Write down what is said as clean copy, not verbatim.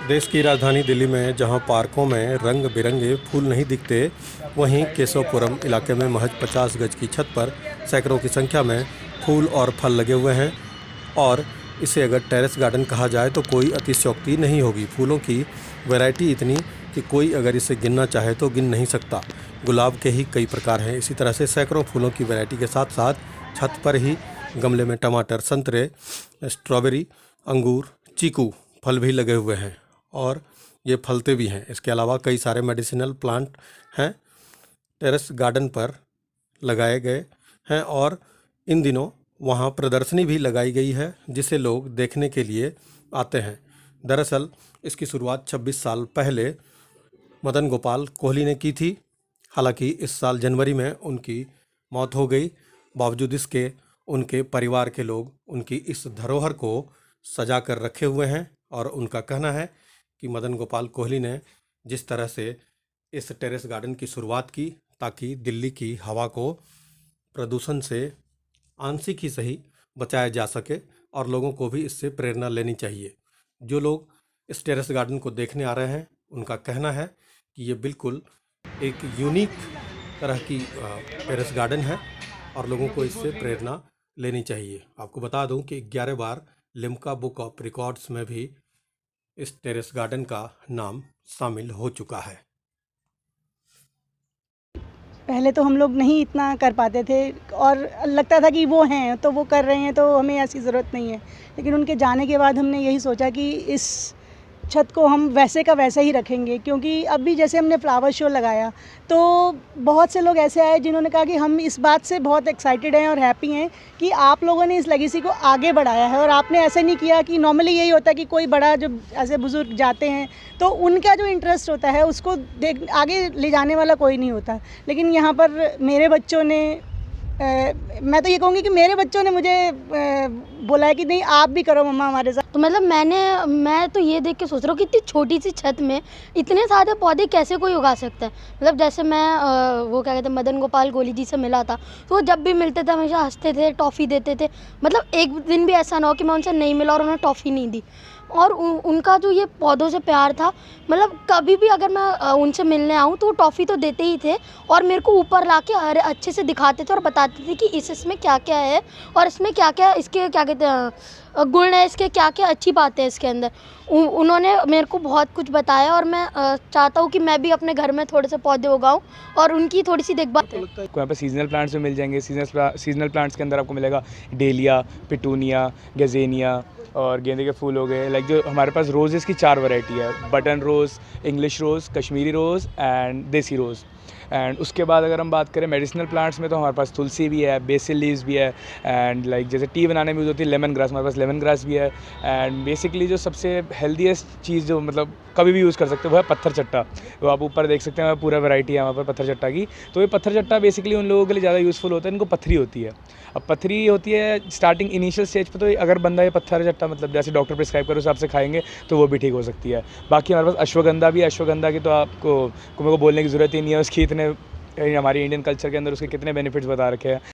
देश की राजधानी दिल्ली में जहां पार्कों में रंग बिरंगे फूल नहीं दिखते, वहीं केशवपुरम इलाके में महज 50 गज की छत पर सैकड़ों की संख्या में फूल और फल लगे हुए हैं। और इसे अगर टेरेस गार्डन कहा जाए तो कोई अतिशयोक्ति नहीं होगी। फूलों की वैरायटी इतनी कि कोई अगर इसे गिनना चाहे तो गिन नहीं सकता। गुलाब के ही कई प्रकार हैं। इसी तरह से सैकड़ों फूलों की वैरायटी के साथ साथ छत पर ही गमले में टमाटर, संतरे, स्ट्रॉबेरी, अंगूर, चीकू फल भी लगे हुए हैं और ये फलते भी हैं। इसके अलावा कई सारे मेडिसिनल प्लांट हैं, टेरेस गार्डन पर लगाए गए हैं और इन दिनों वहाँ प्रदर्शनी भी लगाई गई है जिसे लोग देखने के लिए आते हैं। दरअसल इसकी शुरुआत 26 साल पहले मदन गोपाल कोहली ने की थी। हालांकि इस साल जनवरी में उनकी मौत हो गई। बावजूद इसके उनके परिवार के लोग उनकी इस धरोहर को सजा कर रखे हुए हैं और उनका कहना है कि मदन गोपाल कोहली ने जिस तरह से इस टेरेस गार्डन की शुरुआत की ताकि दिल्ली की हवा को प्रदूषण से आंशिक ही सही बचाया जा सके और लोगों को भी इससे प्रेरणा लेनी चाहिए। जो लोग इस टेरेस गार्डन को देखने आ रहे हैं उनका कहना है कि ये बिल्कुल एक यूनिक तरह की टेरेस गार्डन है और लोगों को इससे प्रेरणा लेनी चाहिए। आपको बता दूं कि 11 बार लिम्का बुक ऑफ रिकॉर्ड्स में भी इस टेरेस गार्डन का नाम शामिल हो चुका है। पहले तो हम लोग नहीं इतना कर पाते थे और लगता था कि वो हैं तो वो कर रहे हैं तो हमें ऐसी ज़रूरत नहीं है, लेकिन उनके जाने के बाद हमने यही सोचा कि इस छत को हम वैसे का वैसा ही रखेंगे। क्योंकि अभी जैसे हमने फ्लावर शो लगाया तो बहुत से लोग ऐसे आए जिन्होंने कहा कि हम इस बात से बहुत एक्साइटेड हैं और हैप्पी हैं कि आप लोगों ने इस लेगेसी को आगे बढ़ाया है। और आपने ऐसे नहीं किया कि नॉर्मली यही होता है कि कोई बड़ा जो ऐसे बुजुर्ग जाते हैं तो उनका जो इंटरेस्ट होता है उसको देख आगे ले जाने वाला कोई नहीं होता, लेकिन यहाँ पर मेरे बच्चों ने मैं तो ये कहूँगी कि मेरे बच्चों ने मुझे बोला है कि नहीं आप भी करो मम्मा हमारे साथ। तो मतलब मैं तो ये देख के सोच रहा हूँ कि इतनी छोटी सी छत में इतने सारे पौधे कैसे कोई उगा सकता है। मतलब जैसे मैं वो क्या कहते हैं मदन गोपाल कोहली जी से मिला था तो वो जब भी मिलते थे हमेशा हंसते थे, टॉफ़ी देते थे। मतलब एक दिन भी ऐसा ना हो कि मैं उनसे नहीं मिला और उन्हें टॉफ़ी नहीं दी। और उनका जो ये पौधों से प्यार था, मतलब कभी भी अगर मैं उनसे मिलने आऊँ तो वो टॉफ़ी तो देते ही थे और मेरे को ऊपर ला के हर अच्छे से दिखाते थे और बताते थे कि इसमें क्या क्या है और इसमें क्या क्या इसके क्या कहते हैं गुण है, इसके क्या क्या अच्छी बातें हैं इसके अंदर। उन्होंने मेरे को बहुत कुछ बताया और मैं चाहता हूँ कि मैं भी अपने घर में थोड़े से पौधे उगाऊँ और उनकी थोड़ी सी देखभाल। आपको यहाँ पे सीजनल प्लांट्स भी मिल जाएंगे। सीजनल प्लांट्स के अंदर आपको मिलेगा डेलिया, पिटूनिया, गेजेनिया और गेंदे के फूल हो गए। लाइक जो हमारे पास रोज़ेज़ की 4 वैरायटी है, button rose, English rose, Kashmiri rose and desi rose. And उसके बाद अगर हम बात करें मेडिसिनल प्लांट्स में तो हमारे पास तुलसी भी है, बेसिल लीव्स भी है एंड लाइक जैसे टी बनाने में यूज़ होती है लेमन ग्रास, हमारे पास लेमन ग्रास भी है। एंड बेसिकली जो सबसे हेल्दीएस्ट चीज़ जो मतलब कभी भी यूज़ कर सकते हो वो है पत्थर चट्टा। वो आप ऊपर देख सकते हैं, पूरा वैरायटी है वहाँ पर पत्थर चट्टा की। तो ये पत्थर चट्टा बेसिकली उन लोगों के लिए ज़्यादा यूज़फुल होता है, इनको पत्थरी होती है। अब पत्थरी होती है स्टार्टिंग इनिशियल स्टेज पर, तो अगर बंदा ये पत्थर चट्टा मतलब जैसे डॉक्टर प्रिस्क्राइब करे उस हिसाब से खाएंगे तो वो भी ठीक हो सकती है। बाकी हमारे पास अश्वगंधा भी है। अश्वगंधा की तो आपको मेरे को बोलने की ज़रूरत ही नहीं है, उसकी इतने हमारी इंडियन कल्चर के अंदर उसके कितने बेनिफिट्स बता रखे हैं।